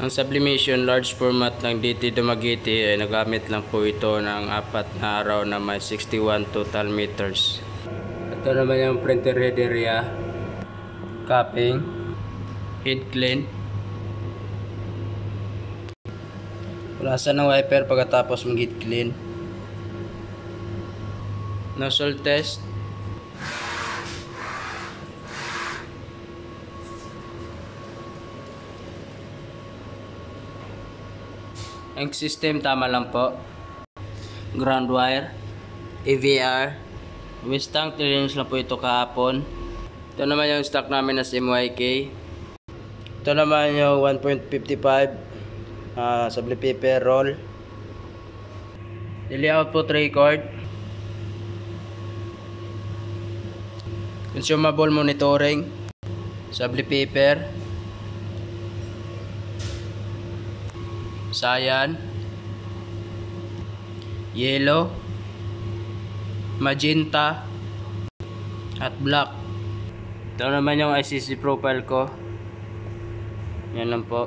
Ang sublimation large format ng DT Dumaguete ay nagamit lang po ito ng 4 na araw na may 61 total meters. Ito naman yung printer head area, capping, head clean, pulasan ng wiper pagkatapos mag-head clean, nozzle test, ink system tama lang po, ground wire, AVR, waste tank nilinis lang po ito kahapon. Ito naman yung stock namin na MYK. Ito naman yung 1.55 subli paper roll, daily output record, consumable monitoring, subli paper, cyan, yellow, magenta, at black. Ito naman yung ICC profile ko. Yan lang po.